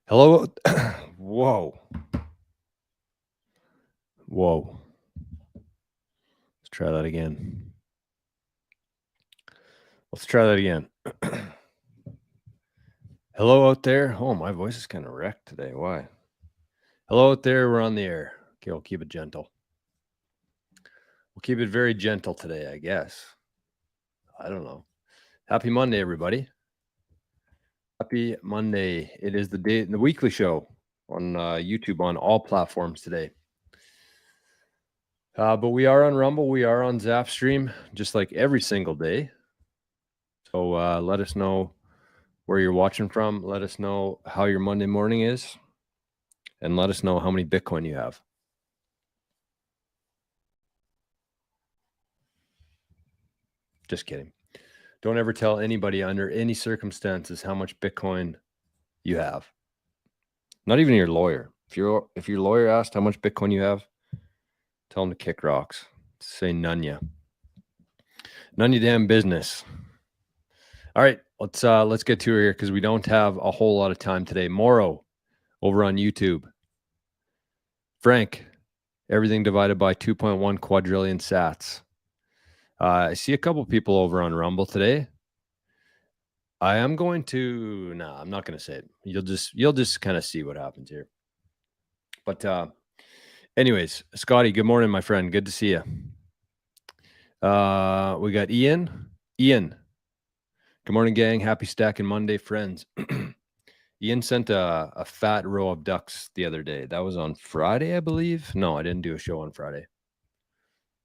Hello. Whoa. Whoa. Let's try that again. Hello out there. Oh, my voice is kind of wrecked today. Why? Hello out there. We're on the air. Okay, we'll keep it gentle. We'll keep it very gentle today, I guess. I don't know. Happy Monday, everybody. Happy Monday. It is the weekly show on YouTube on all platforms today. But we are on Rumble. We are on Zapstream, just like every single day. So let us know where you're watching from. Let us know how your Monday morning is. And let us know how many Bitcoin you have. Just kidding. Don't ever tell anybody under any circumstances how much Bitcoin you have. Not even your lawyer. If your lawyer asked how much Bitcoin you have, tell him to kick rocks. Say none ya. None ya damn business. All right, let's get to it here because we don't have a whole lot of time today. Morrow over on YouTube. Frank, everything divided by 2.1 quadrillion sats. I see a couple people over on Rumble today. I am going to. No, I'm not going to say it. You'll just kind of see what happens here. But anyways, Scotty, good morning, my friend. Good to see you. We got Ian. Ian, good morning, gang. Happy Stacking Monday, friends. Ian sent a fat row of ducks the other day. That was on Friday, I believe. No, I didn't do a show on Friday.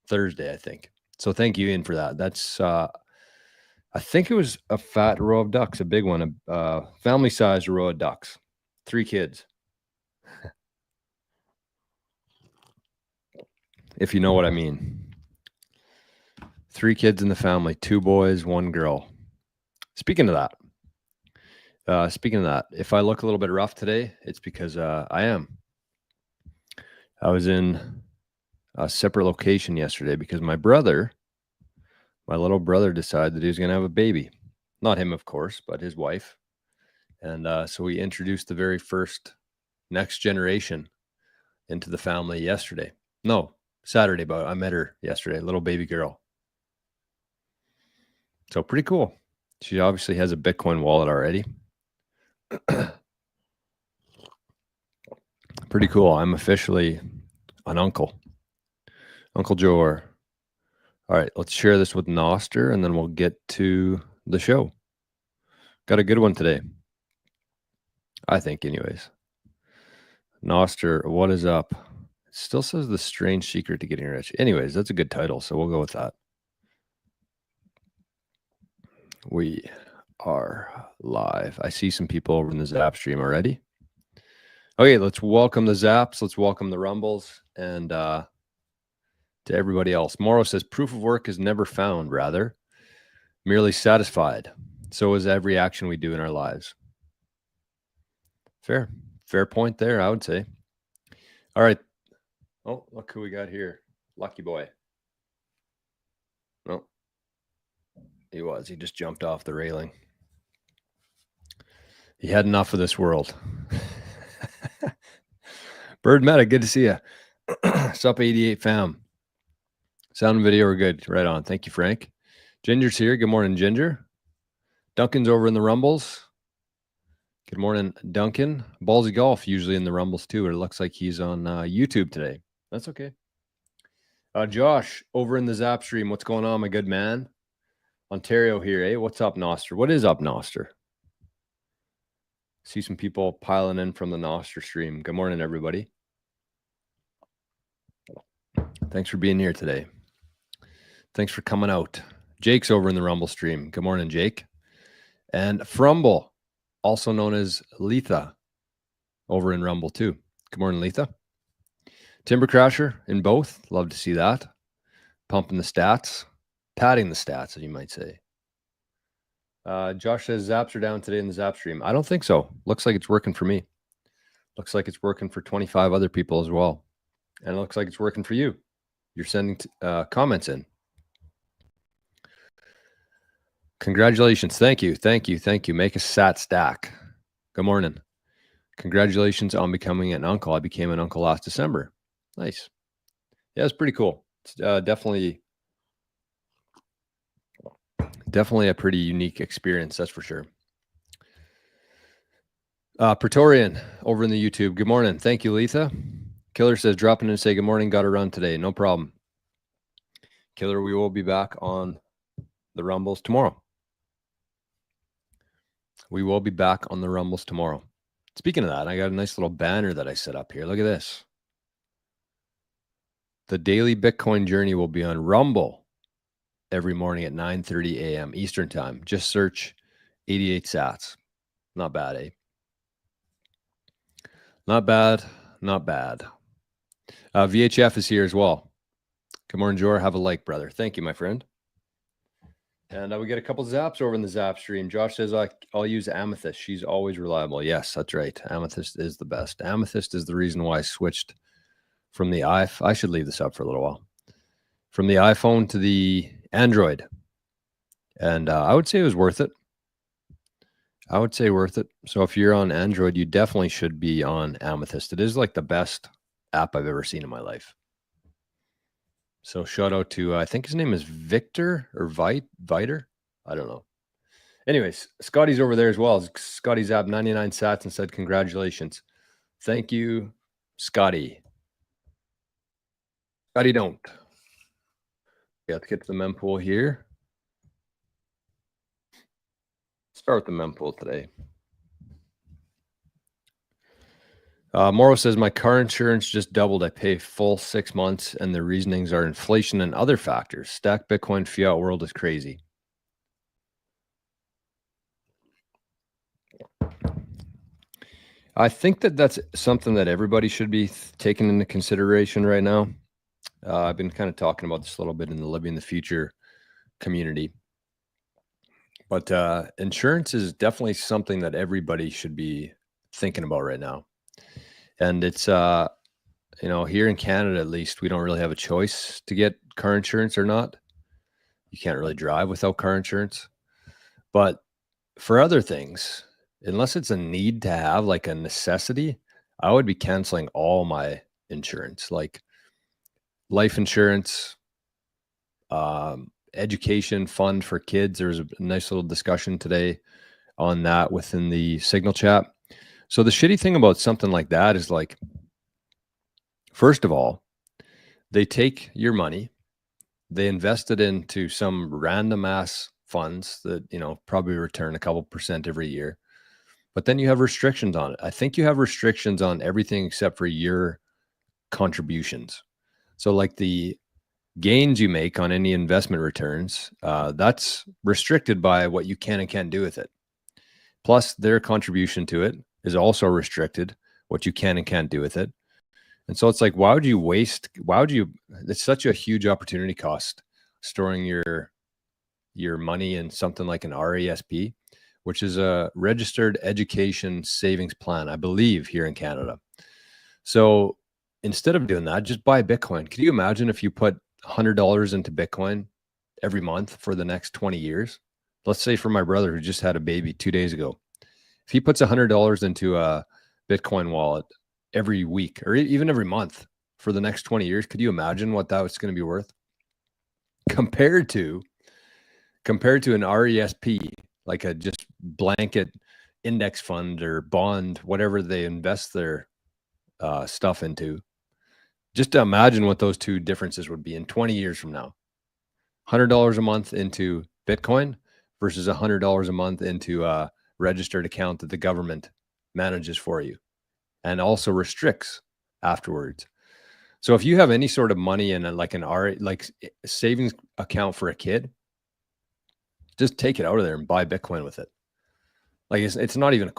Thursday, I think. So thank you, Ian, for that. That's I think it was a fat row of ducks, a big one, a family-sized row of ducks. 3 kids. If you know what I mean. 3 kids in the family, 2 boys, 1 girl. Speaking of that, if I look a little bit rough today, it's because I am. I was in a separate location yesterday because my little brother decided that he was going to have a baby. Not him, of course, but his wife. And so we introduced the very first next generation into the family yesterday. No, Saturday, but I met her yesterday, little baby girl. So pretty cool. She obviously has a Bitcoin wallet already. Pretty cool. I'm officially an uncle. Uncle Joe. All right, let's share this with Noster, and then we'll get to the show. Got a good one today. I think, anyways. Noster, what is up? It still says the strange secret to getting rich. Anyways, that's a good title, so we'll go with that. We are live. I see some people over in the Zap stream already. Okay, let's welcome the Zaps. Let's welcome the Rumbles. And to everybody else. Morrow says, proof of work is never found, rather merely satisfied. So is every action we do in our lives. Fair point there, I would say. All right. Oh, look who we got here. Lucky boy. No, he just jumped off the railing. He had enough of this world. Bird Meta, good to see you. Sup 88 fam. Sound and video are good. Right on. Thank you, Frank. Ginger's here. Good morning, Ginger. Duncan's over in the Rumbles. Good morning, Duncan. Ballsy Golf usually in the Rumbles too, but it looks like he's on YouTube today. That's okay. Josh over in the Zap stream. What's going on, my good man? Ontario here, eh? What's up, Noster? What is up, Noster? See some people piling in from the Noster stream. Good morning, everybody. Thanks for being here today. Thanks for coming out. Jake's over in the Rumble stream. Good morning, Jake. And Frumble, also known as Letha, over in Rumble too. Good morning, Letha. Timber Crasher in both. Love to see that. Pumping the stats. Padding the stats, as you might say. Josh says Zaps are down today in the Zap stream. I don't think so. Looks like it's working for me. Looks like it's working for 25 other people as well. And it looks like it's working for you. You're sending comments in. Congratulations. Thank you. Make a sat stack. Good morning. Congratulations on becoming an uncle. I became an uncle last December. Nice. Yeah, it's pretty cool. It's definitely a pretty unique experience, that's for sure. Praetorian over in the YouTube. Good morning. Thank you, Letha. Killer says, drop in and say good morning. Got to run today. No problem. Killer, we will be back on the Rumbles tomorrow. Speaking of that, I got a nice little banner that I set up here. Look at this. The daily Bitcoin journey will be on Rumble every morning at 9:30 a.m. Eastern time. Just search 88 sats. Not bad, eh? Not bad. VHF is here as well. Good morning, Jor. Have a like, brother. Thank you, my friend. And we get a couple zaps over in the zap stream. Josh says, I'll use Amethyst. She's always reliable. Yes, that's right. Amethyst is the best. Amethyst is the reason why I switched from the iPhone. I should leave this up for a little while. From the iPhone to the Android. And I would say it was worth it. So if you're on Android, you definitely should be on Amethyst. It is like the best app I've ever seen in my life. So shout out to, I think his name is Victor or Viter. I don't know. Anyways, Scotty's over there as well. Scotty's app 99 sats and said, congratulations. Thank you, Scotty. Scotty don't. Yeah, let's get to the mempool here. Start with the mempool today. Morrow says, my car insurance just doubled. I pay full 6 months, and the reasonings are inflation and other factors. Stack Bitcoin fiat world is crazy. I think that's something that everybody should be taking into consideration right now. I've been kind of talking about this a little bit in the Living the Future community. But insurance is definitely something that everybody should be thinking about right now. And it's, here in Canada, at least, we don't really have a choice to get car insurance or not. You can't really drive without car insurance. But for other things, unless it's a need to have, like a necessity, I would be canceling all my insurance, like life insurance, education fund for kids. There was a nice little discussion today on that within the Signal chat. So the shitty thing about something like that is, like, first of all, they take your money, they invest it into some random ass funds that, probably return a couple % every year. But then you have restrictions on it. I think you have restrictions on everything except for your contributions. So like the gains you make on any investment returns, that's restricted by what you can and can't do with it. Plus their contribution to it is also restricted, what you can and can't do with it. And so it's like, it's such a huge opportunity cost storing your money in something like an RESP, which is a registered education savings plan, I believe, here in Canada. So instead of doing that, just buy Bitcoin. Could you imagine if you put $100 into Bitcoin every month for the next 20 years? Let's say for my brother who just had a baby 2 days ago, if he puts $100 into a Bitcoin wallet every week or even every month for the next 20 years, could you imagine what that was going to be worth compared to an RESP, like a just blanket index fund or bond, whatever they invest their stuff into? Just to imagine what those two differences would be in 20 years from now. $100 a month into Bitcoin versus $100 a month into a registered account that the government manages for you and also restricts afterwards. So if you have any sort of money in a savings account for a kid, just take it out of there and buy Bitcoin with it. Like it's not even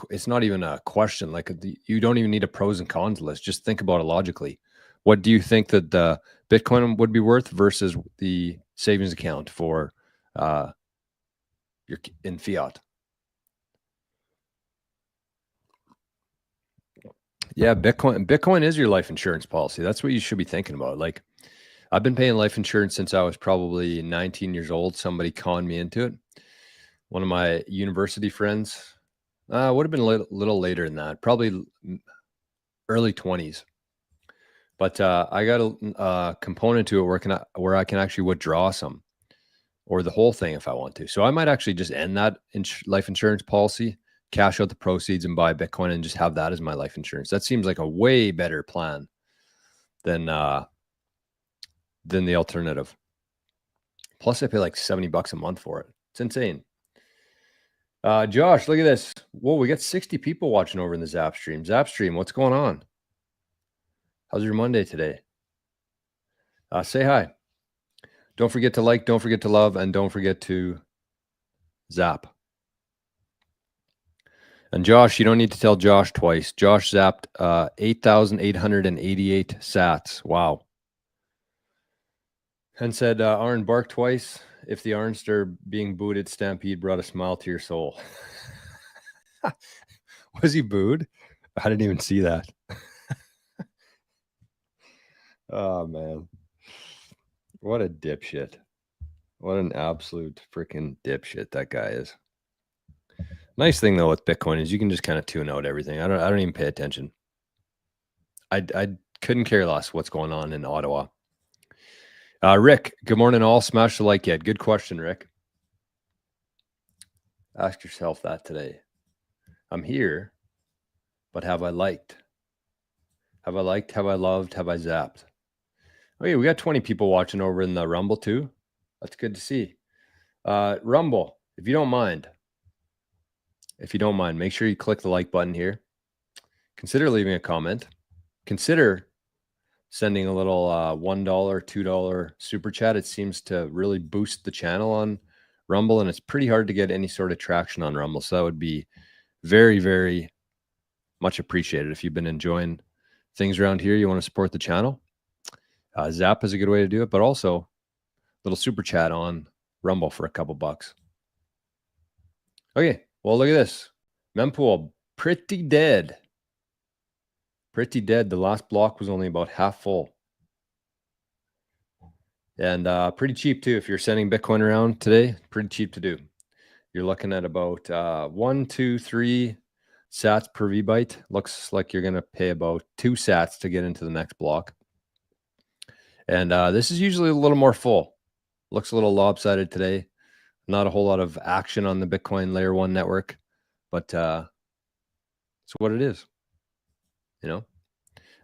a question. Like you don't even need a pros and cons list. Just think about it logically. What do you think that the Bitcoin would be worth versus the savings account for in fiat? Yeah, Bitcoin is your life insurance policy. That's what you should be thinking about. Like, I've been paying life insurance since I was probably 19 years old. Somebody conned me into it. One of my university friends Would have been a little later than that, probably early 20s. But I got a component to it where I can actually withdraw some, or the whole thing if I want to. So I might actually just end that life insurance policy, cash out the proceeds, and buy Bitcoin, and just have that as my life insurance. That seems like a way better plan than the alternative. Plus, I pay like $70 a month for it. It's insane. Josh, look at this. Whoa, we got 60 people watching over in the Zap stream. Zap stream, what's going on? How's your Monday today? Say hi. Don't forget to like, don't forget to love, and don't forget to zap. And Josh, you don't need to tell Josh twice. Josh zapped 8,888 sats. Wow. And said, Arn, bark twice. If the Arnster being booted Stampede brought a smile to your soul. Was he booed? I didn't even see that. Oh, man. What a dipshit. What an absolute freaking dipshit that guy is. Nice thing, though, with Bitcoin is you can just kind of tune out everything. I don't even pay attention. I couldn't care less what's going on in Ottawa. Rick, good morning all. Smash the like yet. Good question, Rick. Ask yourself that today. I'm here, but have I liked? Have I liked? Have I loved? Have I zapped? Okay, we got 20 people watching over in the Rumble too. That's good to see. Rumble, if you don't mind, make sure you click the like button here. Consider leaving a comment. Consider sending a little $1, $2 super chat. It seems to really boost the channel on Rumble, and it's pretty hard to get any sort of traction on Rumble. So that would be very, very much appreciated. If you've been enjoying things around here, you want to support the channel, Zap is a good way to do it, but also a little super chat on Rumble for a couple bucks. Okay, well, look at this. Mempool, pretty dead. Pretty dead. The last block was only about half full. And pretty cheap too. If you're sending Bitcoin around today, pretty cheap to do. You're looking at about 1, 2, 3 sats per VByte. Looks like you're going to pay about 2 sats to get into the next block. And this is usually a little more full. Looks a little lopsided today. Not a whole lot of action on the Bitcoin Layer 1 network, but it's what it is. You know,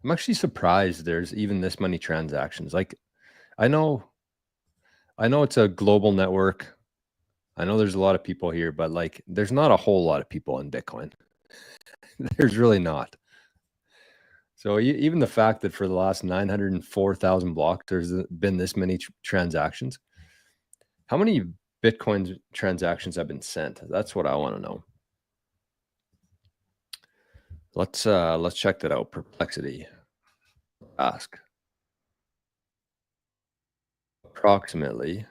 I'm actually surprised there's even this many transactions. Like, I know it's a global network. I know there's a lot of people here, but like, there's not a whole lot of people in Bitcoin. There's really not. So even the fact that for the last 904,000 blocks, there's been this many transactions. How many Bitcoin transactions have been sent? That's what I want to know. Let's check that out. Perplexity. Ask. Approximately.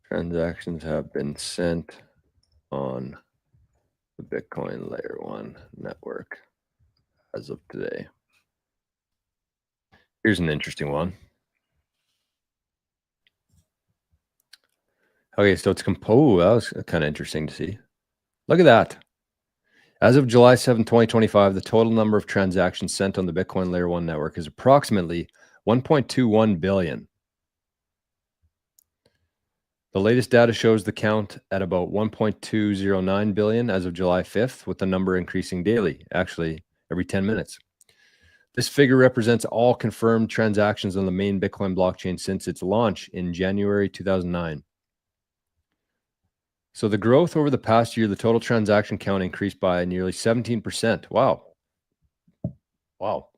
Transactions have been sent on the Bitcoin Layer 1 network as of today. Here's an interesting one. Okay, so it's composed. That was kind of interesting to see. Look at that. As of July 7, 2025, the total number of transactions sent on the Bitcoin Layer 1 network is approximately 1.21 billion. The latest data shows the count at about 1.209 billion as of July 5th, with the number increasing daily, actually every 10 minutes. This figure represents all confirmed transactions on the main Bitcoin blockchain since its launch in January 2009. So the growth over the past year, the total transaction count increased by nearly 17%. Wow. Wow.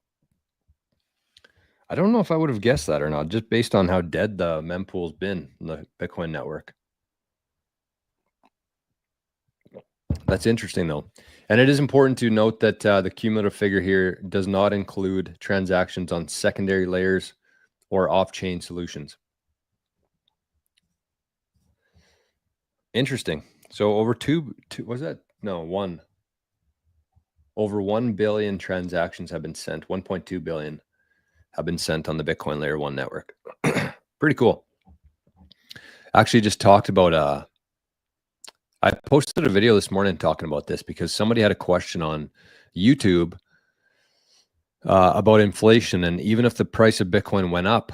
I don't know if I would have guessed that or not, just based on how dead the mempool's been in the Bitcoin network. That's interesting, though. And it is important to note that the cumulative figure here does not include transactions on secondary layers or off-chain solutions. Interesting. So over over 1 billion transactions have been sent. 1.2 billion have been sent on the Bitcoin Layer 1 network. Pretty cool. actually just talked about I posted a video this morning talking about this because somebody had a question on YouTube about inflation, and even if the price of Bitcoin went up,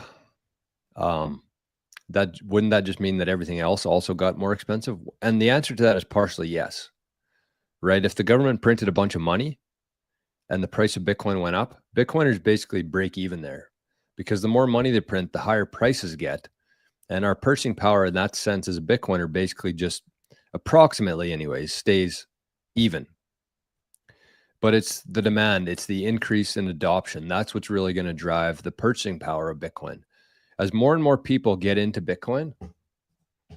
that wouldn't that just mean that everything else also got more expensive? And the answer to that is partially yes, right? If the government printed a bunch of money and the price of Bitcoin went up, Bitcoiners basically break even there, because the more money they print, the higher prices get. And our purchasing power in that sense as a Bitcoiner basically just approximately anyways stays even. But it's the demand, it's the increase in adoption. That's what's really going to drive the purchasing power of Bitcoin. As more and more people get into Bitcoin, I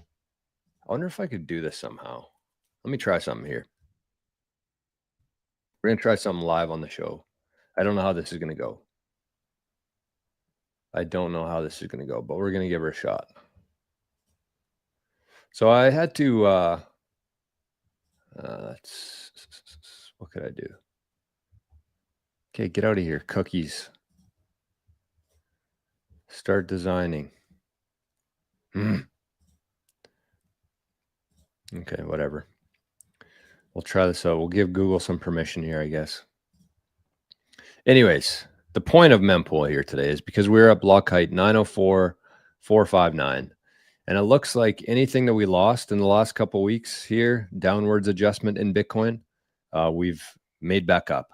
wonder if I could do this somehow. Let me try something here. We're going to try something live on the show. I don't know how this is going to go. I don't know how this is going to go, but we're going to give her a shot. So I had to, what could I do? Okay, get out of here, cookies. Start designing. Okay, whatever. We'll try this out. We'll give Google some permission here, I guess. Anyways, the point of Mempool here today is because we're at block height 904,459. And it looks like anything that we lost in the last couple of weeks here, downwards adjustment in Bitcoin, we've made back up.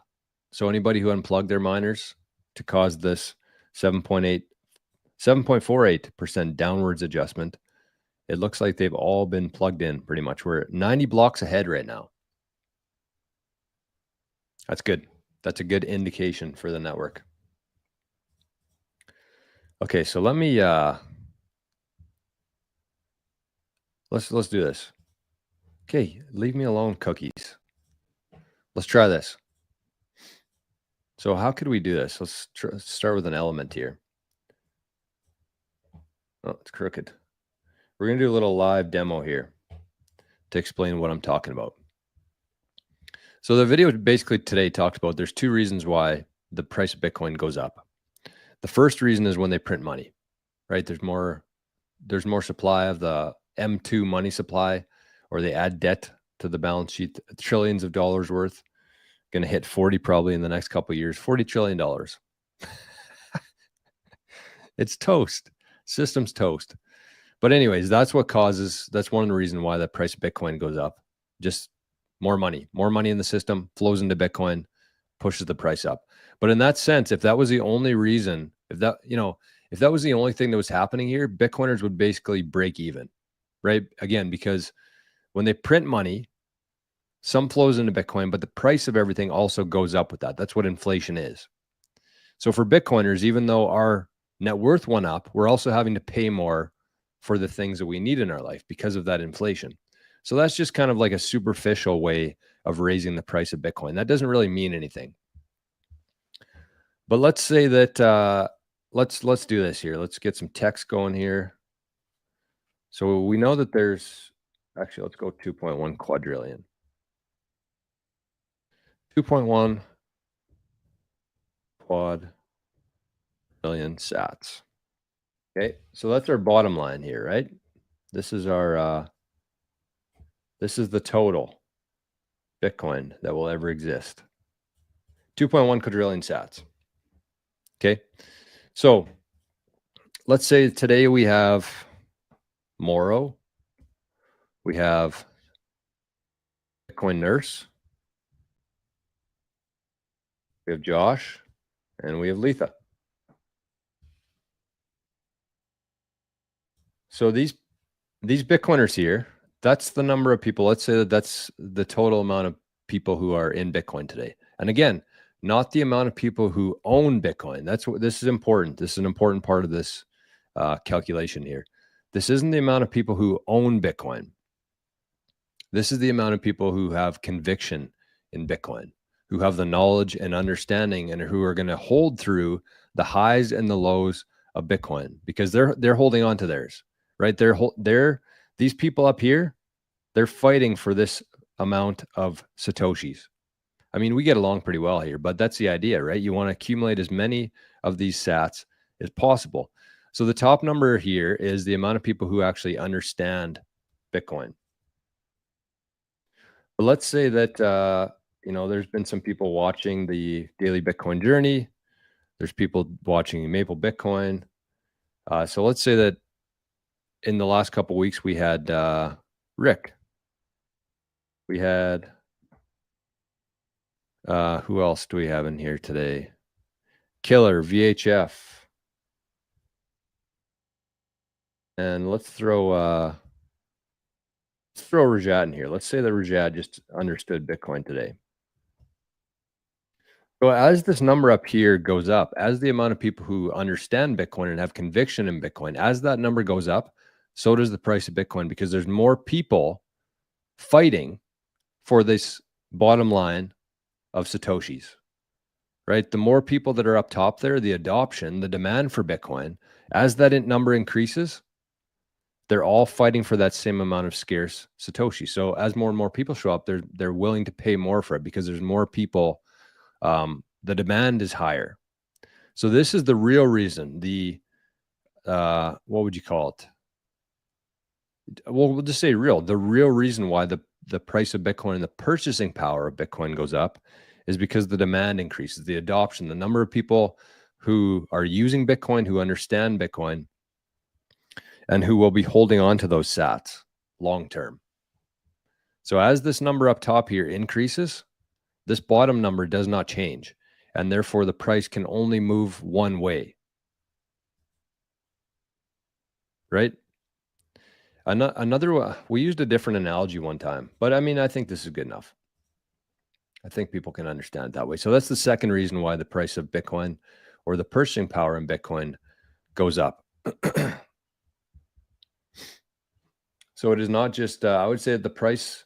So anybody who unplugged their miners to cause this 7.48% downwards adjustment, it looks like they've all been plugged in pretty much. We're 90 blocks ahead right now. That's good. That's a good indication for the network. Okay, so let me let's do this. Okay, leave me alone, cookies. Let's try this. So how could we do this? Let's start with an element here. Oh, it's crooked. We're going to do a little live demo here to explain what I'm talking about. So the video basically today talked about there's two reasons why the price of Bitcoin goes up. The first reason is when they print money, right? There's more supply of the M2 money supply, or they add debt to the balance sheet, trillions of dollars worth. Going to hit 40 probably in the next couple of years, $40 trillion. It's toast. System's toast. But anyways, that's one of the reasons why the price of Bitcoin goes up. Just more money in the system flows into Bitcoin, pushes the price up. But in that sense, if that was the only reason, if that was the only thing that was happening here, Bitcoiners would basically break even, right? Again, because when they print money, some flows into Bitcoin, but the price of everything also goes up with that. That's what inflation is. So for Bitcoiners, even though our net worth went up, we're also having to pay more for the things that we need in our life because of that inflation. So that's just kind of like a superficial way of raising the price of Bitcoin. That doesn't really mean anything. But let's say that, let's do this here. Let's get some text going here. So we know that there's, actually, let's go 2.1 quadrillion. 2.1 quadrillion sats. Okay, so that's our bottom line here, right? This is our, this is the total Bitcoin that will ever exist. 2.1 quadrillion sats. Okay, so let's say today we have Moro, we have Bitcoin Nurse, we have Josh, and we have Letha. So these Bitcoiners here, that's the number of people. Let's say that that's the total amount of people who are in Bitcoin today. And again, not the amount of people who own Bitcoin. That's what this is important. This is an important part of this calculation here. This isn't the amount of people who own Bitcoin. This is the amount of people who have conviction in Bitcoin, who have the knowledge and understanding, and who are going to hold through the highs and the lows of Bitcoin, because they're holding on to theirs, right? These people up here, they're fighting for this amount of Satoshis. I mean, we get along pretty well here, but that's the idea, right? You want to accumulate as many of these sats as possible. So the top number here is the amount of people who actually understand Bitcoin. But let's say that, there's been some people watching the daily Bitcoin journey. There's people watching Maple Bitcoin. So let's say that in the last couple weeks, we had Rick. We had, who else do we have in here today? Killer, VHF. And let's throw Rajat in here. Let's say that Rajat just understood Bitcoin today. So as this number up here goes up, as the amount of people who understand Bitcoin and have conviction in Bitcoin, as that number goes up, so does the price of Bitcoin, because there's more people fighting for this bottom line of Satoshis, right? The more people that are up top there, the adoption, the demand for Bitcoin, as that number increases, they're all fighting for that same amount of scarce Satoshi. So as more and more people show up, they're willing to pay more for it because there's more people. The demand is higher. So this is the real reason. What would you call it? Well, we'll just say real. The real reason why the price of Bitcoin and the purchasing power of Bitcoin goes up is because the demand increases, the adoption, the number of people who are using Bitcoin, who understand Bitcoin, and who will be holding on to those sats long term. So as this number up top here increases, this bottom number does not change, and therefore the price can only move one way, right? Another, we used a different analogy one time, but I mean, I think this is good enough. I think people can understand it that way. So that's the second reason why the price of Bitcoin, or the purchasing power in Bitcoin, goes up. So it is not just, I would say that the price,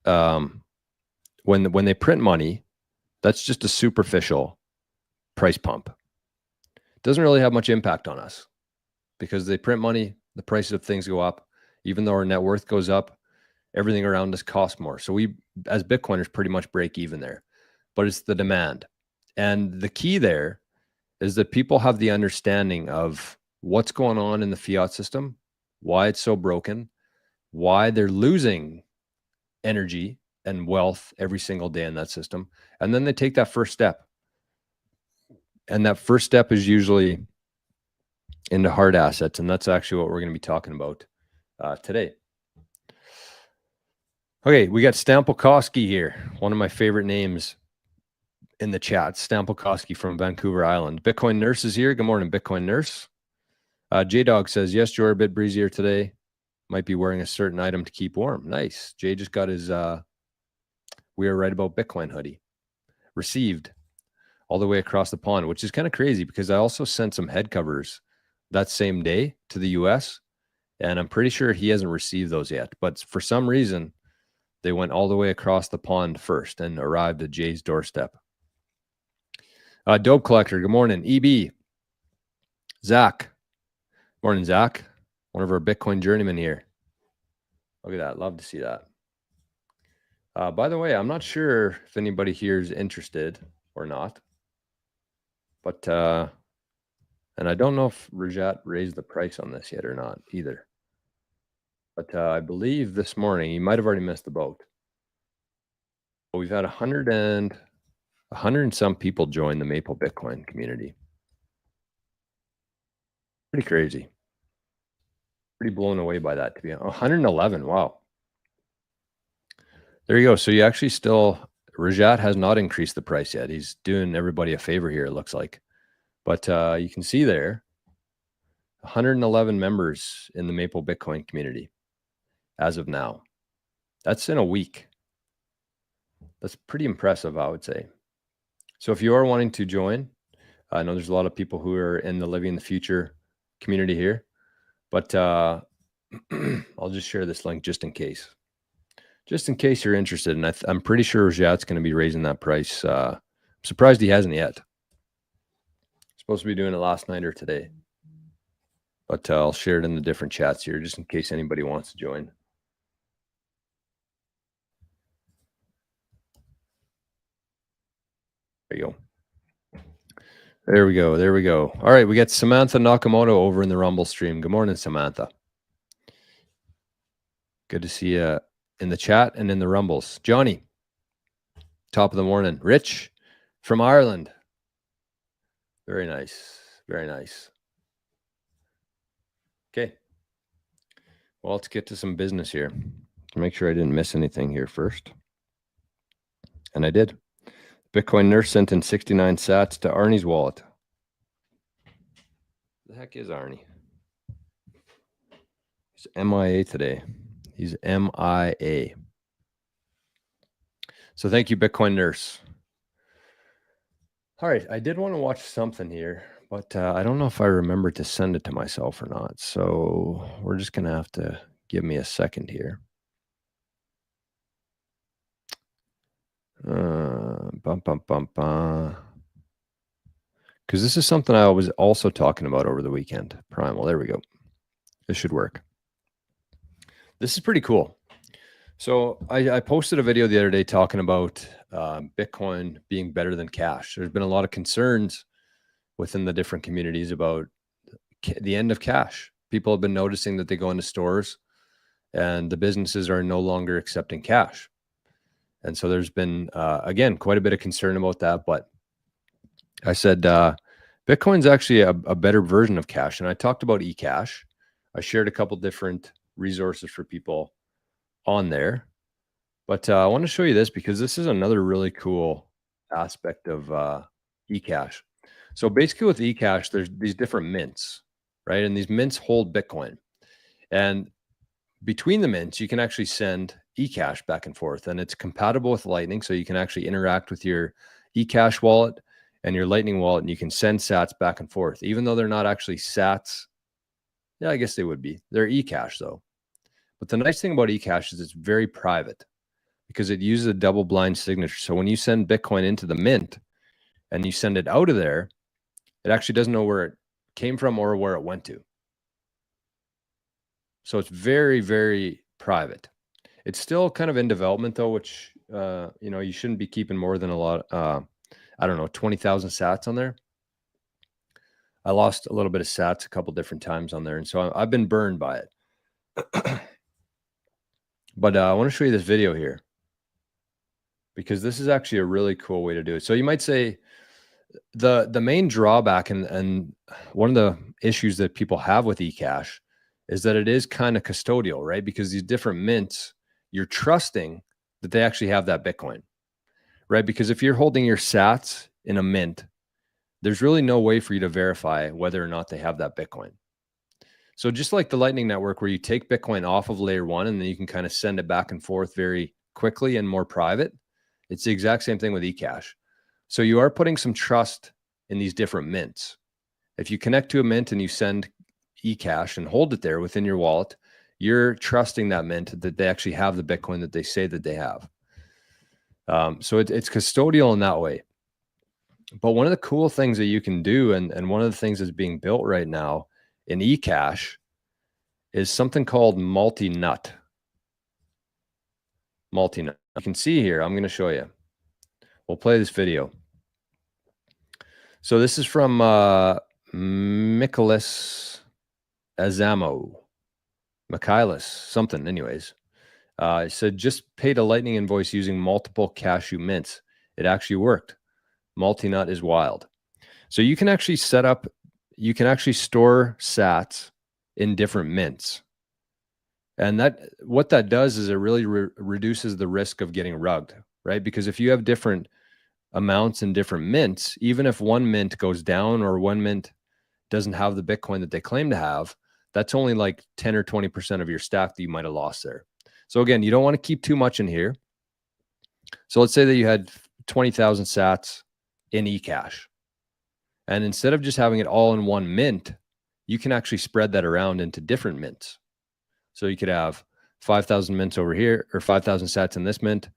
when they print money, that's just a superficial price pump. It doesn't really have much impact on us because they print money, the prices of things go up. Even though our net worth goes up, everything around us costs more. So we, as Bitcoiners, pretty much break even there. But it's the demand. And the key there is that people have the understanding of what's going on in the fiat system, why it's so broken, why they're losing energy and wealth every single day in that system. And then they take that first step. And that first step is usually into hard assets. And that's actually what we're going to be talking about today. Okay, we got Stampolkowski here, one of my favorite names in the chat. Stampolkowski from Vancouver Island. Bitcoin Nurse is here. Good morning, Bitcoin Nurse. J-Dog says, yes, you're a bit breezier today. Might be wearing a certain item to keep warm. Nice. Jay just got his We Are Right About Bitcoin hoodie received all the way across the pond, which is kind of crazy because I also sent some head covers that same day to the US, and I'm pretty sure he hasn't received those yet. But for some reason, they went all the way across the pond first and arrived at Jay's doorstep. Dope Collector, good morning. EB, Zach. Morning, Zach. One of our Bitcoin journeymen here. Look at that. Love to see that. By the way, I'm not sure if anybody here is interested or not. But, and I don't know if Rajat raised the price on this yet or not either. But I believe this morning, he might have already missed the boat. But we've had 100 and some people join the Maple Bitcoin community. Pretty crazy. Pretty blown away by that, to be honest. 111, wow. There you go. So you actually still, Rajat has not increased the price yet. He's doing everybody a favor here, it looks like. But you can see there, 111 members in the Maple Bitcoin community as of now. That's in a week. That's pretty impressive, I would say. So if you are wanting to join, I know there's a lot of people who are in the Living the Future community here, but I'll just share this link just in case you're interested. And I'm pretty sure Rajat's going to be raising that price. I'm surprised he hasn't yet. Supposed to be doing it last night or today, but I'll share it in the different chats here just in case anybody wants to join. There you go. There we go. There we go. All right. We got Samantha Nakamoto over in the Rumble stream. Good morning, Samantha. Good to see you in the chat and in the Rumbles. Johnny, top of the morning. Rich from Ireland. Very nice. Very nice. Okay. Well, let's get to some business here. Make sure I didn't miss anything here first. And I did. Bitcoin nurse sent in 69 sats to Arnie's wallet. The heck is Arnie? He's MIA today. He's MIA. So thank you, Bitcoin nurse. All right. I did want to watch something here, but I don't know if I remember to send it to myself or not. So we're just going to have to give me a second here. Because this is something I was also talking about over the weekend. Primal. There we go. This should work. This is pretty cool. So I posted a video the other day talking about Bitcoin being better than cash. There's been a lot of concerns within the different communities about the end of cash. People have been noticing that they go into stores and the businesses are no longer accepting cash. And so there's been, again, quite a bit of concern about that. But I said, Bitcoin's actually a better version of cash. And I talked about eCash. I shared a couple different resources for people on there. But I want to show you this because this is another really cool aspect of eCash. So basically with eCash, there's these different mints, right? And these mints hold Bitcoin. And between the mints, you can actually send eCash back and forth. And it's compatible with Lightning. So you can actually interact with your eCash wallet and your Lightning wallet, and you can send sats back and forth, even though they're not actually sats. Yeah, I guess they would be. They're eCash though. But the nice thing about eCash is it's very private because it uses a double blind signature. So when you send Bitcoin into the mint and you send it out of there, it actually doesn't know where it came from or where it went to. So it's very, very private. It's still kind of in development though, which, you shouldn't be keeping more than 20,000 sats on there. I lost a little bit of sats a couple different times on there. And so I've been burned by it. But I want to show you this video here because this is actually a really cool way to do it. So you might say the main drawback and one of the issues that people have with eCash is that it is kind of custodial, right? Because these different mints, you're trusting that they actually have that Bitcoin, right? Because if you're holding your sats in a mint, there's really no way for you to verify whether or not they have that Bitcoin. So just like the Lightning Network, where you take Bitcoin off of layer one and then you can kind of send it back and forth very quickly and more private, it's the exact same thing with eCash. So you are putting some trust in these different mints. If you connect to a mint and you send eCash and hold it there within your wallet, you're trusting that mint that they actually have the Bitcoin that they say that they have. So it's custodial in that way. But one of the cool things that you can do, and one of the things that's being built right now in eCash, is something called multi-nut. Multi-nut. You can see here, I'm going to show you. We'll play this video. So this is from Michaelis Azamo. Michaelis, something anyways. It said, just paid a Lightning invoice using multiple cashew mints. It actually worked. Multi-nut is wild. So you can actually store sats in different mints. And what that does is it really reduces the risk of getting rugged, right? Because if you have different amounts in different mints, even if one mint goes down or one mint doesn't have the Bitcoin that they claim to have, that's only like 10 or 20% of your stack that you might have lost there. So again, you don't want to keep too much in here. So let's say that you had 20,000 sats in eCash. And instead of just having it all in one mint, you can actually spread that around into different mints. So you could have 5,000 mints over here, or 5,000 sats in this mint,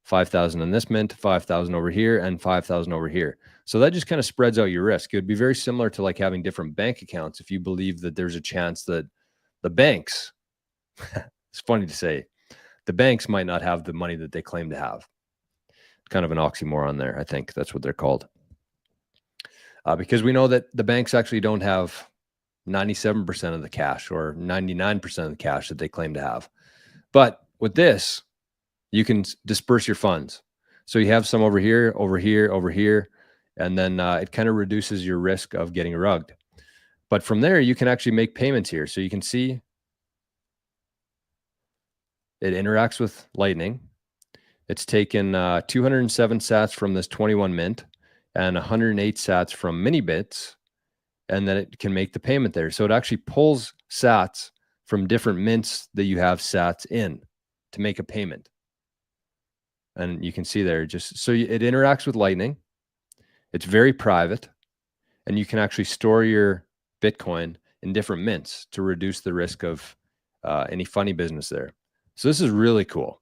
5,000 in this mint, 5,000 over here, and 5,000 over here. So that just kind of spreads out your risk. It would be very similar to like having different bank accounts if you believe that there's a chance that the banks, it's funny to say, the banks might not have the money that they claim to have. Kind of an oxymoron there. I think that's what they're called. because we know that the banks actually don't have 97% of the cash or 99% of the cash that they claim to have. But with this, you can disperse your funds. So you have some over here, over here, over here, and then it kind of reduces your risk of getting rugged. But from there, you can actually make payments here. So you can see it interacts with Lightning. It's taken 207 sats from this 21 mint and 108 sats from mini bits, and then it can make the payment there. So it actually pulls sats from different mints that you have sats in to make a payment. And you can see there, just so it interacts with Lightning. It's very private, and you can actually store your Bitcoin in different mints to reduce the risk of any funny business there. So this is really cool.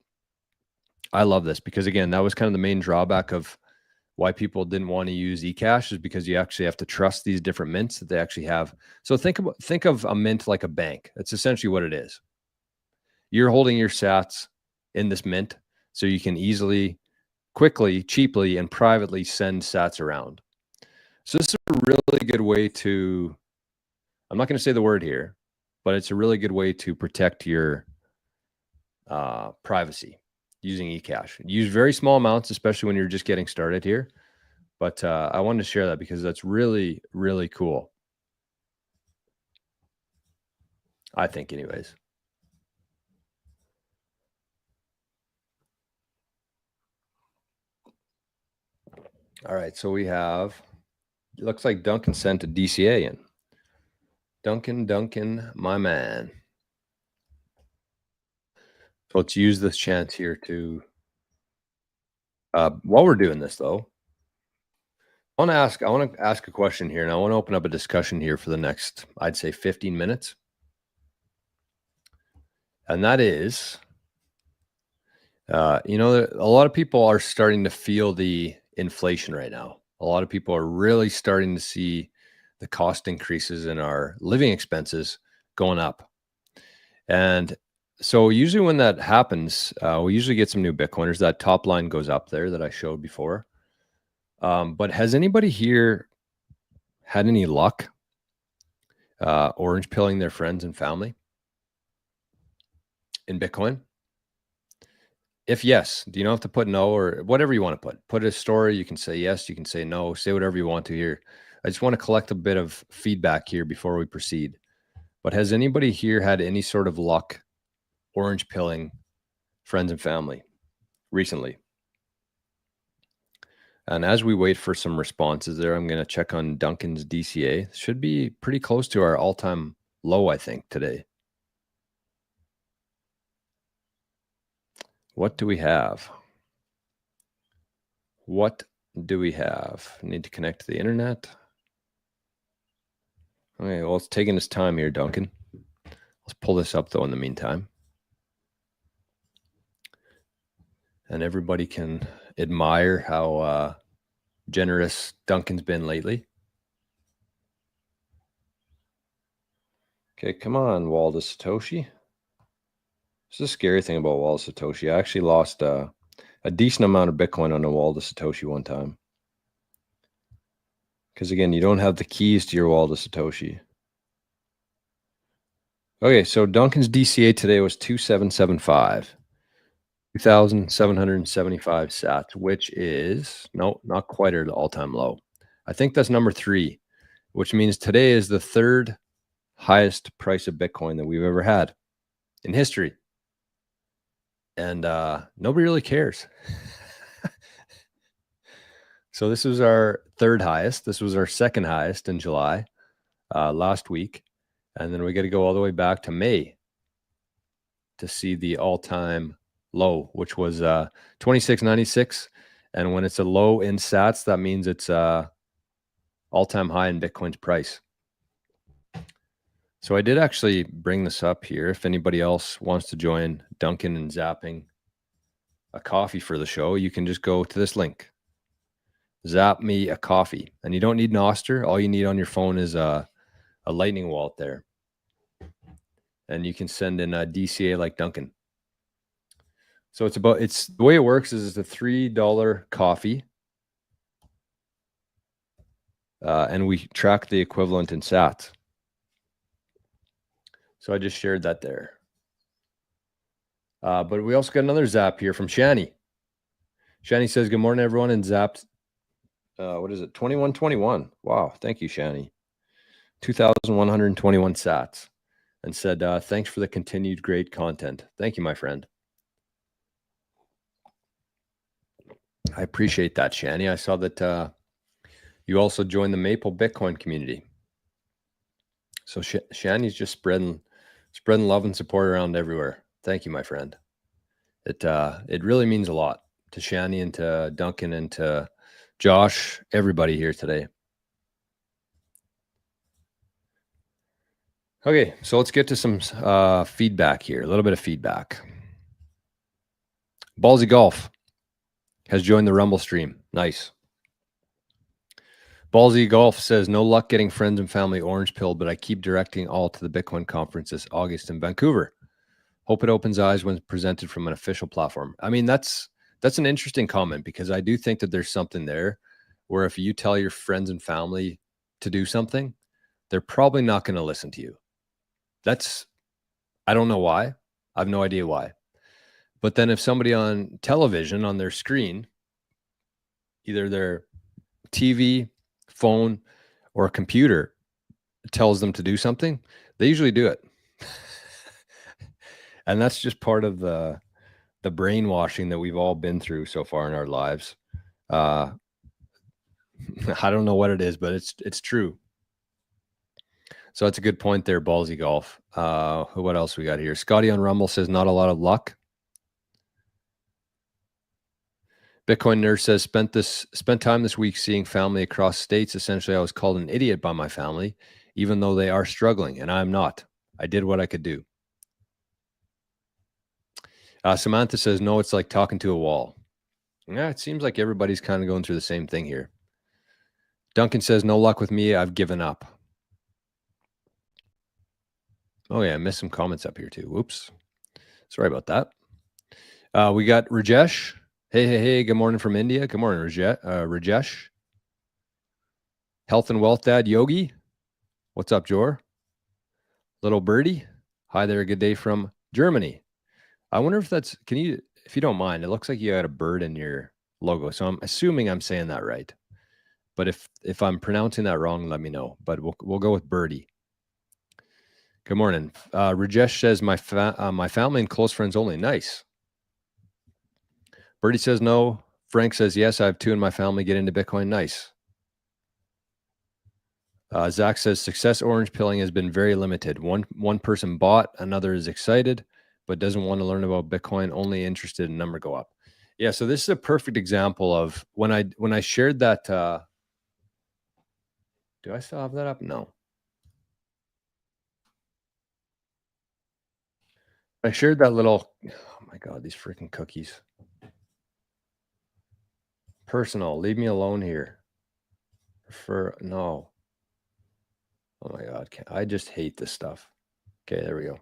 I love this because, again, that was kind of the main drawback of why people didn't want to use eCash, is because you actually have to trust these different mints that they actually have. So think of a mint like a bank. That's essentially what it is. You're holding your sats in this mint so you can easily, quickly, cheaply, and privately send sats around. So this is a really good way to, I'm not going to say the word here, but it's a really good way to protect your privacy using eCash. Use very small amounts, especially when you're just getting started here. But I wanted to share that because that's really, really cool. I think anyways. All right, so we have, it looks like Duncan sent a DCA in. Duncan, my man. So let's use this chance here to, while we're doing this though, I want to ask a question here, and I want to open up a discussion here for the next, I'd say 15 minutes. And that is, a lot of people are starting to feel the inflation right now. A lot of people are really starting to see the cost increases in our living expenses going up. And so usually when that happens, we usually get some new Bitcoiners. That top line goes up there that I showed before. But has anybody here had any luck orange pilling their friends and family in Bitcoin? If yes, do you don't have to put no or whatever you want to put. Put a story. You can say yes. You can say no. Say whatever you want to here. I just want to collect a bit of feedback here before we proceed. But has anybody here had any sort of luck orange pilling friends and family recently? And as we wait for some responses there, I'm going to check on Duncan's DCA. It should be pretty close to our all-time low, I think, today. What do we have? What do we have? Need to connect to the internet. Okay, well, it's taking its time here, Duncan. Let's pull this up, though, in the meantime. And everybody can admire how generous Duncan's been lately. Okay, come on, Walda Satoshi. This is a scary thing about Walda Satoshi. I actually lost a decent amount of Bitcoin on the Walda Satoshi one time. Because, again, you don't have the keys to your Walda Satoshi. Okay, so Duncan's DCA today was 2775. 2,775 sats, which is, no, not quite at an all-time low. I think that's number 3, which means today is the 3rd highest price of Bitcoin that we've ever had in history. And nobody really cares. So this was our 3rd highest. This was our 2nd highest in July last week. And then we got to go all the way back to May to see the all-time low, which was 2696. And when it's a low in sats, that means it's all-time high in Bitcoin's price. So I did actually bring this up here. If anybody else wants to join Duncan in zapping a coffee for the show, you can just go to this link. Zap me a coffee. And you don't need an Oster. All you need on your phone is a Lightning wallet there. And you can send in a DCA like Duncan. So it's the way it works is it's a $3 coffee. and we track the equivalent in sats. So I just shared that there. But we also got another zap here from Shani. Shani says, good morning, everyone, and zapped, what is it, 2121. Wow, thank you, Shani. 2,121 sats, and said, thanks for the continued great content. Thank you, my friend. I appreciate that, Shani. I saw that you also joined the Maple Bitcoin community. So Shani's just spreading love and support around everywhere. Thank you, my friend. It really means a lot to Shani and to Duncan and to Josh, everybody here today. Okay, so let's get to some feedback here. A little bit of feedback. Ballsy Golf has joined the Rumble stream. Nice. Ballsy Golf says, no luck getting friends and family orange pilled, but I keep directing all to the Bitcoin conference this August in Vancouver. Hope it opens eyes when presented from an official platform. I mean, that's an interesting comment, because I do think that there's something there where if you tell your friends and family to do something, they're probably not going to listen to you. I don't know why. I have no idea why. But then if somebody on television, on their screen, either their TV, phone, or a computer tells them to do something, they usually do it. And that's just part of the brainwashing that we've all been through so far in our lives. I don't know what it is, but it's true. So that's a good point there, Ballsy Golf. What else we got here? Scotty on Rumble says, not a lot of luck. Bitcoin Nerd says, spent time this week seeing family across states. Essentially, I was called an idiot by my family, even though they are struggling, and I'm not. I did what I could do. Samantha says, no, it's like talking to a wall. Yeah, it seems like everybody's kind of going through the same thing here. Duncan says, no luck with me. I've given up. Oh, yeah, I missed some comments up here too. Whoops. Sorry about that. We got Rajesh. Hey. Good morning from India. Good morning, Rajesh. Health and Wealth Dad Yogi. What's up, Jor? Little Birdie. Hi there. Good day from Germany. I wonder if that's, if you don't mind, it looks like you had a bird in your logo. So I'm assuming I'm saying that right. But if I'm pronouncing that wrong, let me know. But we'll go with Birdie. Good morning. Rajesh says, my family and close friends only. Nice. Birdie says no. Frank says yes. I have 2 in my family get into Bitcoin. Nice. Zach says success orange pilling has been very limited. One person bought, another is excited, but doesn't want to learn about Bitcoin, only interested in number go up. Yeah, so this is a perfect example of when I shared that. Do I still have that up? No. I shared that little, oh my God, these freaking cookies. Personal, leave me alone here. No. Oh my God, I just hate this stuff. Okay, there we go.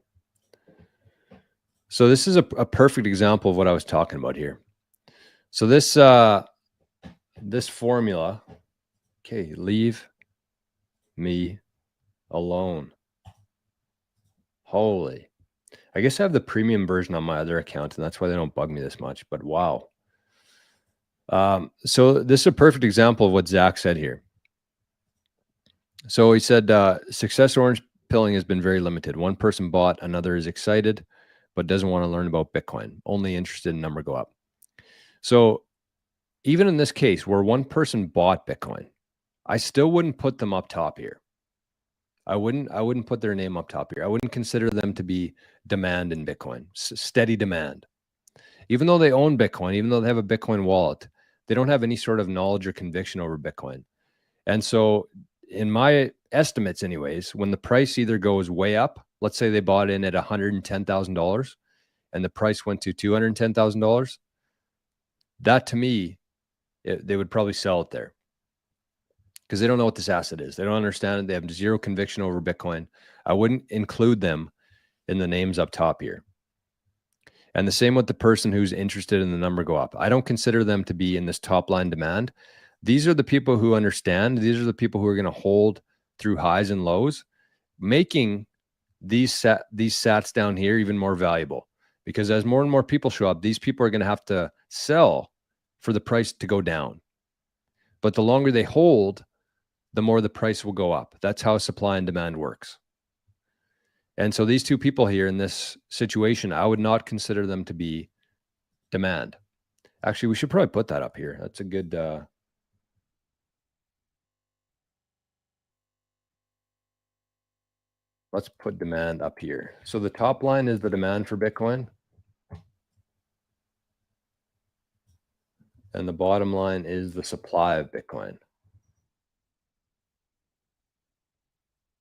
So this is a perfect example of what I was talking about here. So this formula, okay, leave me alone. Holy. I guess I have the premium version on my other account, and that's why they don't bug me this much, but wow. So this is a perfect example of what Zach said here. So he said, success orange pilling has been very limited. One person bought, another is excited, but doesn't want to learn about Bitcoin, only interested in number go up. So even in this case where one person bought Bitcoin, I still wouldn't put them up top here. I wouldn't put their name up top here. I wouldn't consider them to be demand in Bitcoin, steady demand. Even though they own Bitcoin, even though they have a Bitcoin wallet, they don't have any sort of knowledge or conviction over Bitcoin. And so in my estimates anyways, when the price either goes way up, let's say they bought in at $110,000 and the price went to $210,000, that to me, they would probably sell it there because they don't know what this asset is. They don't understand it. They have zero conviction over Bitcoin. I wouldn't include them in the names up top here. And the same with the person who's interested in the number go up. I don't consider them to be in this top line demand. These are the people who understand. These are the people who are going to hold through highs and lows, making these sats down here even more valuable, because as more and more people show up, these people are going to have to sell for the price to go down. But the longer they hold, the more the price will go up. That's how supply and demand works. And so these two people here in this situation, I would not consider them to be demand. Actually, we should probably put that up here. That's a good let's put demand up here. So the top line is the demand for Bitcoin. And the bottom line is the supply of Bitcoin.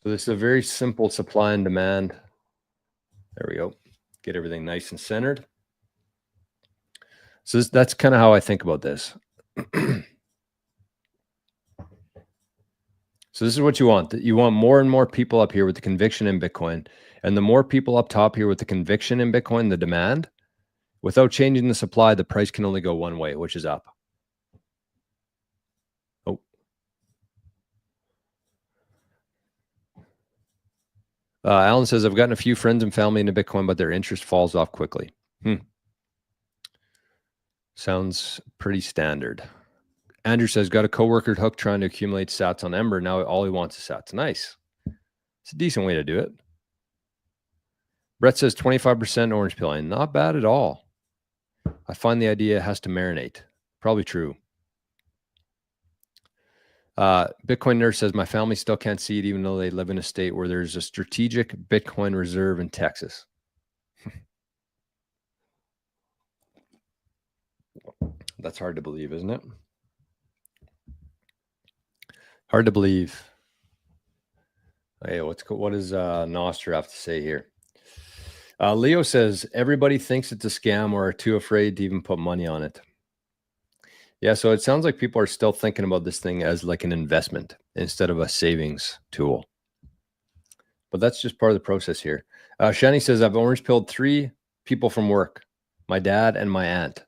So this is a very simple supply and demand. There we go. Get everything nice and centered. So that's kind of how I think about this. So this is what you want. You want more and more people up here with the conviction in Bitcoin. And the more people up top here with the conviction in Bitcoin, the demand, without changing the supply, the price can only go one way, which is up. Oh. Alan says, I've gotten a few friends and family into Bitcoin, but their interest falls off quickly. Sounds pretty standard. Andrew says, got a coworker hooked trying to accumulate sats on Ember. Now all he wants is sats. Nice. It's a decent way to do it. Brett says 25% orange pilling. Not bad at all. I find the idea has to marinate. Probably true. Bitcoin Nerd says, my family still can't see it even though they live in a state where there's a strategic Bitcoin reserve in Texas. That's hard to believe, isn't it? Hard to believe. Hey, what does Nostr have to say here? Leo says, everybody thinks it's a scam or are too afraid to even put money on it. Yeah, so it sounds like people are still thinking about this thing as like an investment instead of a savings tool. But that's just part of the process here. Shani says, I've orange pilled 3 people from work, my dad and my aunt.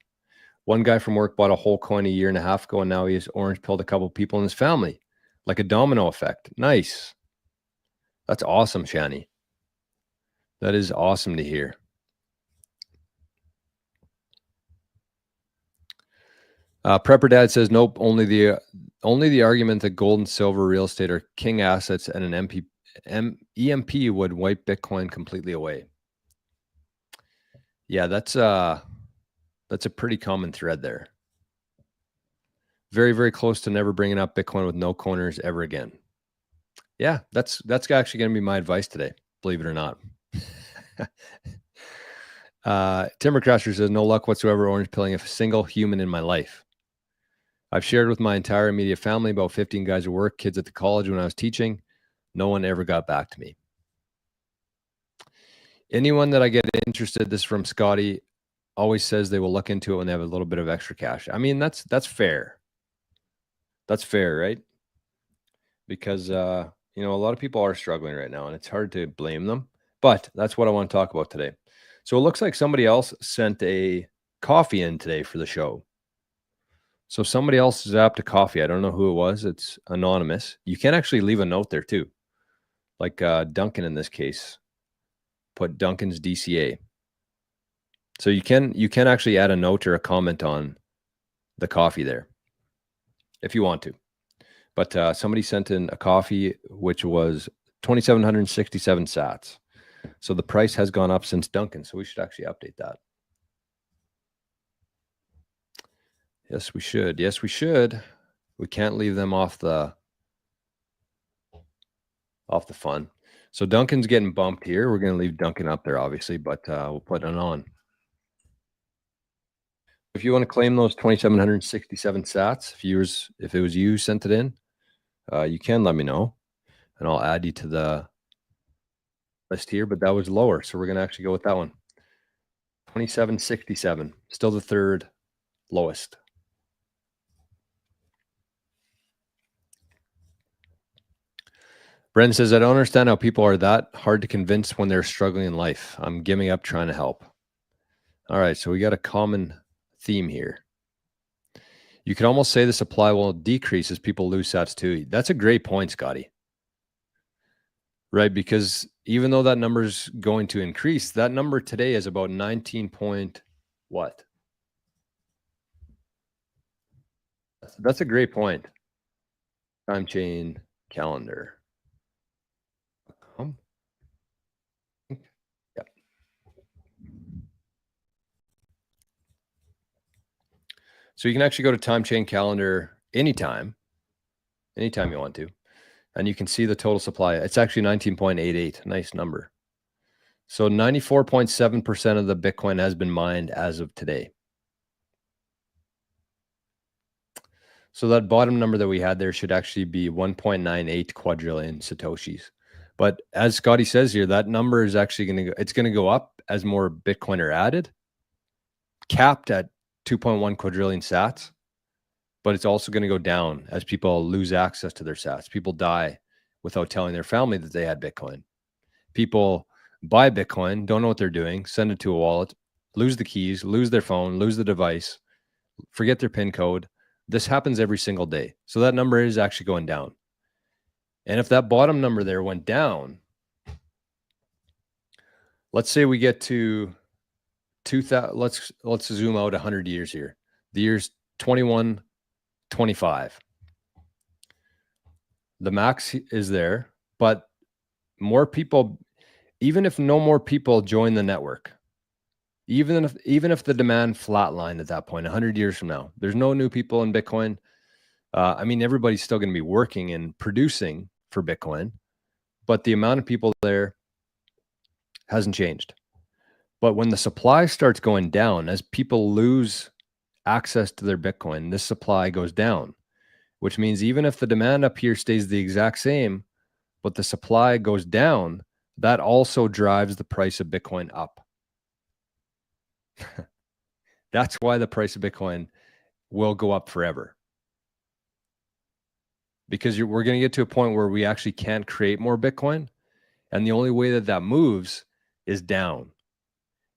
One guy from work bought a whole coin a year and a half ago, and now he has orange pilled a couple people in his family, like a domino effect. Nice. That's awesome, Shani. That is awesome to hear. Prepper Dad says, nope, only the argument that gold and silver real estate are king assets and an EMP would wipe Bitcoin completely away. Yeah, that's a pretty common thread there. Very, very close to never bringing up Bitcoin with no corners ever again. Yeah, that's actually going to be my advice today, believe it or not. Timber Crasher says, no luck whatsoever orange pilling a single human in my life. I've shared with my entire immediate family, about 15 guys at work, kids at the college when I was teaching. No one ever got back to me. Anyone that I get interested, this is from Scotty, always says they will look into it when they have a little bit of extra cash. I mean, that's fair. That's fair, right? Because, a lot of people are struggling right now and it's hard to blame them, but that's what I want to talk about today. So it looks like somebody else sent a coffee in today for the show. So somebody else zapped a coffee. I don't know who it was. It's anonymous. You can actually leave a note there too. Like Duncan in this case, put Duncan's DCA. So you can actually add a note or a comment on the coffee there if you want to. But somebody sent in a coffee, which was 2,767 sats. So the price has gone up since Duncan. So we should actually update that. Yes, we should. Yes, we should. We can't leave them off the fun. So Duncan's getting bumped here. We're going to leave Duncan up there, obviously, but we'll put it on. If you want to claim those 2,767 sats, if it was you sent it in, you can let me know, and I'll add you to the list here. But that was lower, so we're going to actually go with that one. 2,767, still the third lowest. Brendan says, I don't understand how people are that hard to convince when they're struggling in life. I'm giving up trying to help. All right, so we got a common theme here. You could almost say the supply will decrease as people lose sats too. That's a great point, Scotty. Right? Because even though that number is going to increase, that number today is about 19 point what? That's a great point. Time chain calendar. Yep. So you can actually go to time chain calendar anytime you want to, and you can see the total supply. It's actually 19.88. Nice number. So 94.7% of the Bitcoin has been mined as of today. So that bottom number that we had there should actually be 1.98 quadrillion Satoshis. But as Scotty says here, that number is actually it's going to go up as more Bitcoin are added, capped at 2.1 quadrillion sats, but it's also going to go down as people lose access to their sats. People die without telling their family that they had Bitcoin. People buy Bitcoin, don't know what they're doing, send it to a wallet, lose the keys, lose their phone, lose the device, forget their PIN code. This happens every single day. So that number is actually going down. And if that bottom number there went down, let's say we get to 2000, let's zoom out 100 years here. The year's 2125. The max is there, but more people, even if no more people join the network, even if the demand flatlined at that point, 100 years from now, there's no new people in Bitcoin. I mean, everybody's still going to be working and producing for Bitcoin, but the amount of people there hasn't changed. But when the supply starts going down, as people lose access to their Bitcoin, this supply goes down, which means even if the demand up here stays the exact same, but the supply goes down, that also drives the price of Bitcoin up. That's why the price of Bitcoin will go up forever. Because we're going to get to a point where we actually can't create more Bitcoin. And the only way that that moves is down.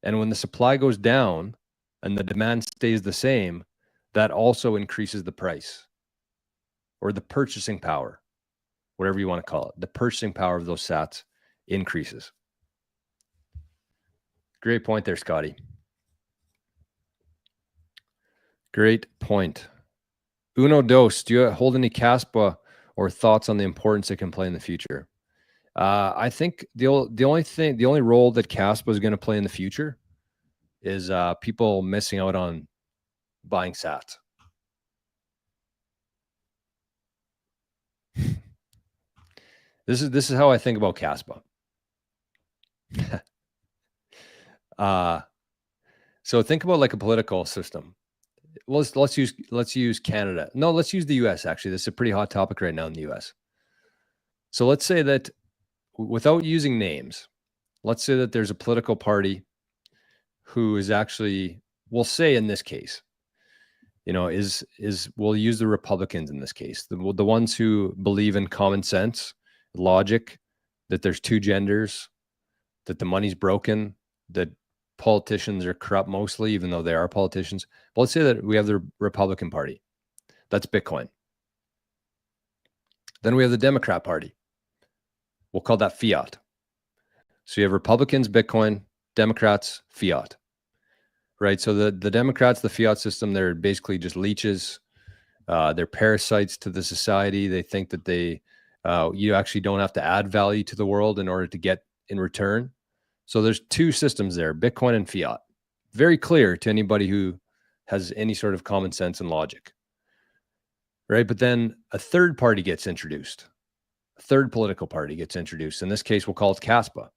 And when the supply goes down and the demand stays the same, that also increases the price or the purchasing power, whatever you want to call it. The purchasing power of those sats increases. Great point there, Scotty. Great point. Uno Dos, do you hold any Caspa or thoughts on the importance it can play in the future? I think the only role that Caspa is going to play in the future is people missing out on buying sats. This is how I think about Caspa. So think about like a political system. Let's use Canada. No, let's use the US actually. This is a pretty hot topic right now in the US. So let's say that without using names, let's say that there's a political party who is actually, we'll say in this case, we'll use the Republicans in this case, the ones who believe in common sense, logic, that there's two genders, that the money's broken, that politicians are corrupt mostly, even though they are politicians. But let's say that we have the Republican Party. That's Bitcoin. Then we have the Democrat Party. We'll call that fiat. So you have Republicans, Bitcoin, Democrats, fiat. Right? So the Democrats, the fiat system, they're basically just leeches. They're parasites to the society. They think that you actually don't have to add value to the world in order to get in return. So there's two systems there, Bitcoin and fiat. Very clear to anybody who has any sort of common sense and logic. Right? But then a third party gets introduced. A third political party gets introduced. In this case, we'll call it Caspa.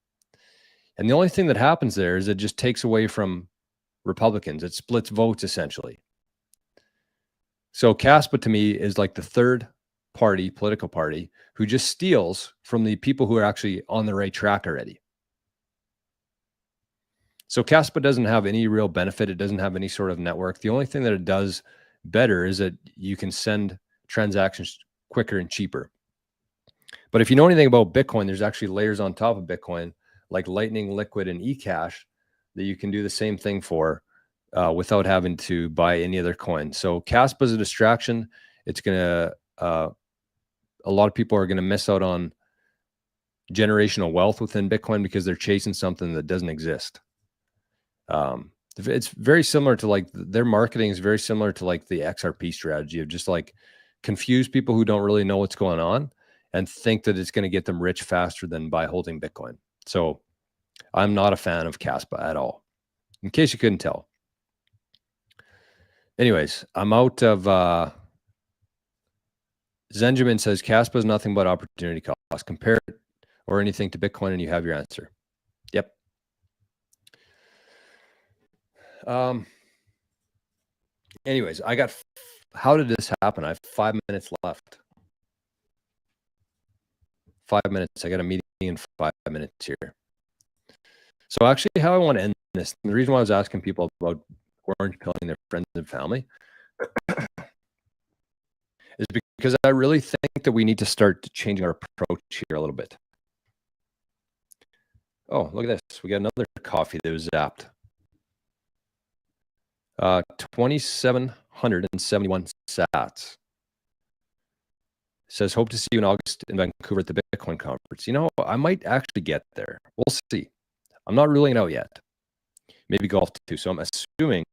And the only thing that happens there is it just takes away from Republicans. It splits votes essentially. So Caspa to me is like the third party, political party, who just steals from the people who are actually on the right track already. So Caspa doesn't have any real benefit. It doesn't have any sort of network. The only thing that it does better is that you can send transactions quicker and cheaper. But if you know anything about Bitcoin, there's actually layers on top of Bitcoin, like Lightning, Liquid, and eCash, that you can do the same thing for without having to buy any other coin. So Caspa is a distraction. It's going to, a lot of people are going to miss out on generational wealth within Bitcoin because they're chasing something that doesn't exist. It's very similar to like their marketing is very similar to like the XRP strategy of just like confuse people who don't really know what's going on and think that it's going to get them rich faster than by holding Bitcoin. So I'm not a fan of Caspa at all, in case you couldn't tell. Anyways, I'm out of, Zenjamin says Caspa is nothing but opportunity cost. Compare it or anything to Bitcoin and you have your answer. Yep. Anyways, how did this happen? I have 5 minutes left. 5 minutes. I got a meeting in 5 minutes here. So actually how I want to end this, the reason why I was asking people about orange pilling their friends and family is because I really think that we need to start changing our approach here a little bit. Oh, look at this. We got another coffee that was zapped. 2,771 sats. Says, hope to see you in August in Vancouver at the Bitcoin conference. You know, I might actually get there. We'll see. I'm not ruling it out yet. Maybe golf too. So I'm assuming,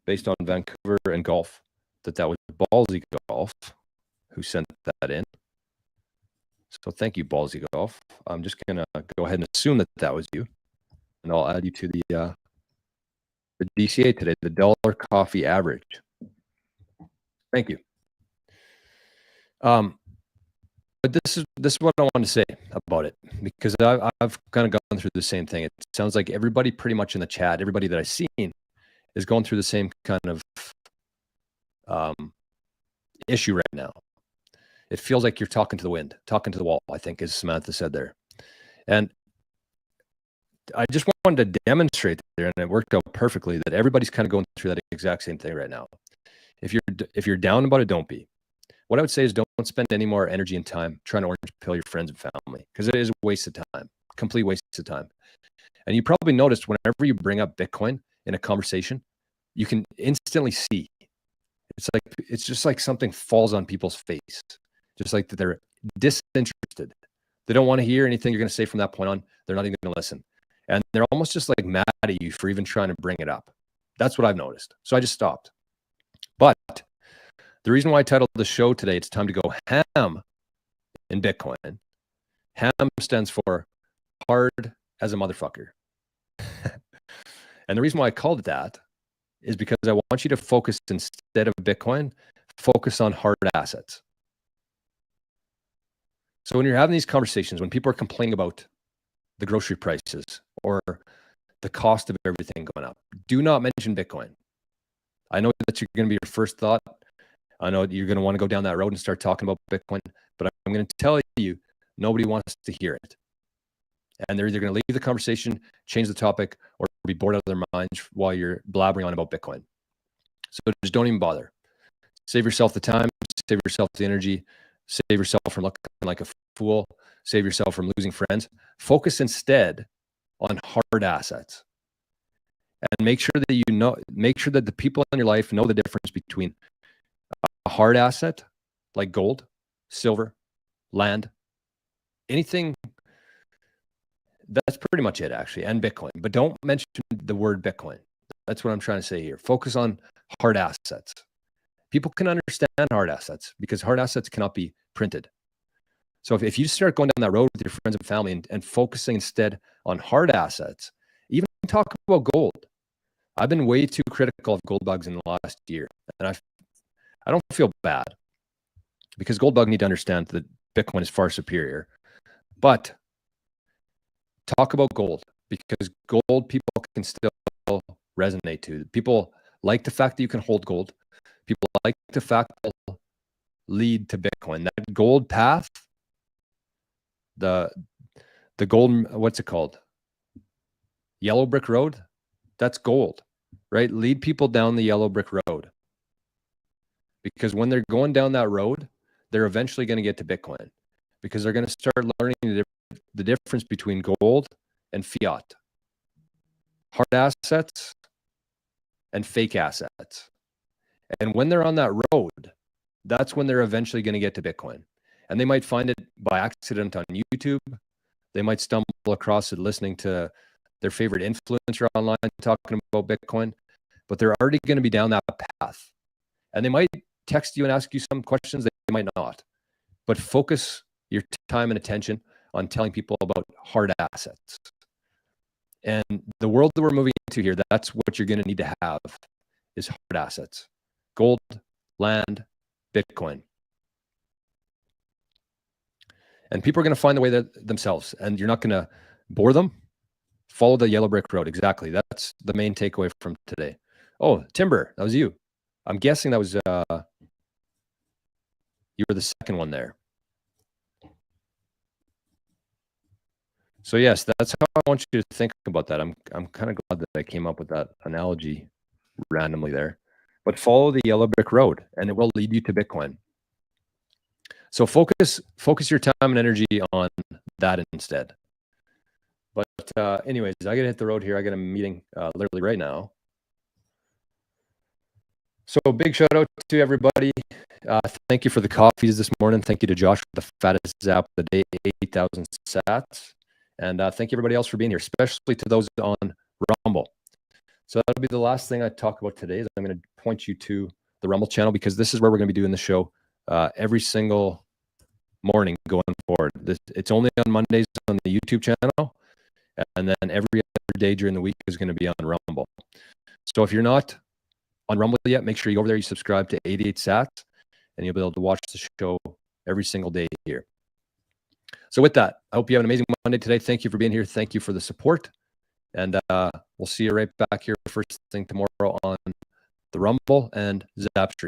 based on Vancouver and golf, that was Ballsy Golf who sent that in. So thank you, Ballsy Golf. I'm just going to go ahead and assume that was you. And I'll add you to the DCA today, the dollar coffee average. Thank you. But this is what I want to say about it, because I've kind of gone through the same thing. It sounds like everybody pretty much in the chat, everybody that I've seen is going through the same kind of issue right now. It feels like you're talking to the wind, talking to the wall, I think, as Samantha said there. And I just wanted to demonstrate there, and it worked out perfectly, that everybody's kind of going through that exact same thing right now. If you're down about it, don't be. What I would say is don't spend any more energy and time trying to orange pill your friends and family, because it is a waste of time, complete waste of time. And you probably noticed whenever you bring up Bitcoin in a conversation, you can instantly see. It's just like something falls on people's face, just like that they're disinterested. They don't want to hear anything you're going to say from that point on. They're not even going to listen. And they're almost just like mad at you for even trying to bring it up. That's what I've noticed. So I just stopped. But the reason why I titled the show today, it's time to go ham in Bitcoin. Ham stands for hard as a motherfucker. And the reason why I called it that is because I want you to focus, instead of Bitcoin, focus on hard assets. So when you're having these conversations, when people are complaining about the grocery prices or the cost of everything going up, do not mention Bitcoin. I know that's going to be your first thought. I know you're going to want to go down that road and start talking about Bitcoin, but I'm going to tell you, nobody wants to hear it. And they're either going to leave the conversation, change the topic, or be bored out of their minds while you're blabbering on about Bitcoin. So just don't even bother. Save yourself the time, save yourself the energy, save yourself from looking like a fool, save yourself from losing friends. Focus instead on hard assets. And make sure that the people in your life know the difference between a hard asset like gold, silver, land, anything. That's pretty much it, actually, and Bitcoin. But don't mention the word Bitcoin. That's what I'm trying to say here. Focus on hard assets. People can understand hard assets because hard assets cannot be printed. So if you start going down that road with your friends and family and focusing instead on hard assets, even talk about gold. I've been way too critical of gold bugs in the last year, and I don't feel bad, because gold bug need to understand that Bitcoin is far superior. But talk about gold, because gold people can still resonate to. People like the fact that you can hold gold. People like the fact that it'll lead to Bitcoin. That gold path, the gold, what's it called? Yellow brick road? That's gold, right? Lead people down the yellow brick road. Because when they're going down that road, they're eventually going to get to Bitcoin, because they're going to start learning the difference between gold and fiat. Hard assets, and fake assets. And when they're on that road, that's when they're eventually going to get to Bitcoin. And they might find it by accident on YouTube. They might stumble across it listening to their favorite influencer online talking about Bitcoin, but they're already going to be down that path. And they might text you and ask you some questions, they might not. But focus your time and attention on telling people about hard assets. And the world that we're moving into here, that's what you're going to need to have is hard assets. Gold, land, Bitcoin. And people are going to find the way that themselves, and you're not going to bore them. Follow the yellow brick road. Exactly. That's the main takeaway from today. Oh, Timber, that was you. I'm guessing that was you were the second one there. So yes, that's how I want you to think about that. I'm kind of glad that I came up with that analogy randomly there. But follow the yellow brick road, and it will lead you to Bitcoin. So focus your time and energy on that instead. But anyways, I gotta hit the road here. I got a meeting literally right now. So big shout out to everybody. Thank you for the coffees this morning. Thank you to Josh for the fattest zap of the day, 8,000 sats. And thank you everybody else for being here, especially to those on Rumble. So that'll be the last thing I talk about today. Is I'm going to point you to the Rumble channel, because this is where we're going to be doing the show every single morning going forward. It's only on Mondays on the YouTube channel, and then every other day during the week is going to be on Rumble. So if you're not on Rumble yet, make sure you go over there, you subscribe to 88 Sats, and you'll be able to watch the show every single day here. So with that, I hope you have an amazing Monday today. Thank you for being here. Thank you for the support. And we'll see you right back here first thing tomorrow on the Rumble and Zap stream.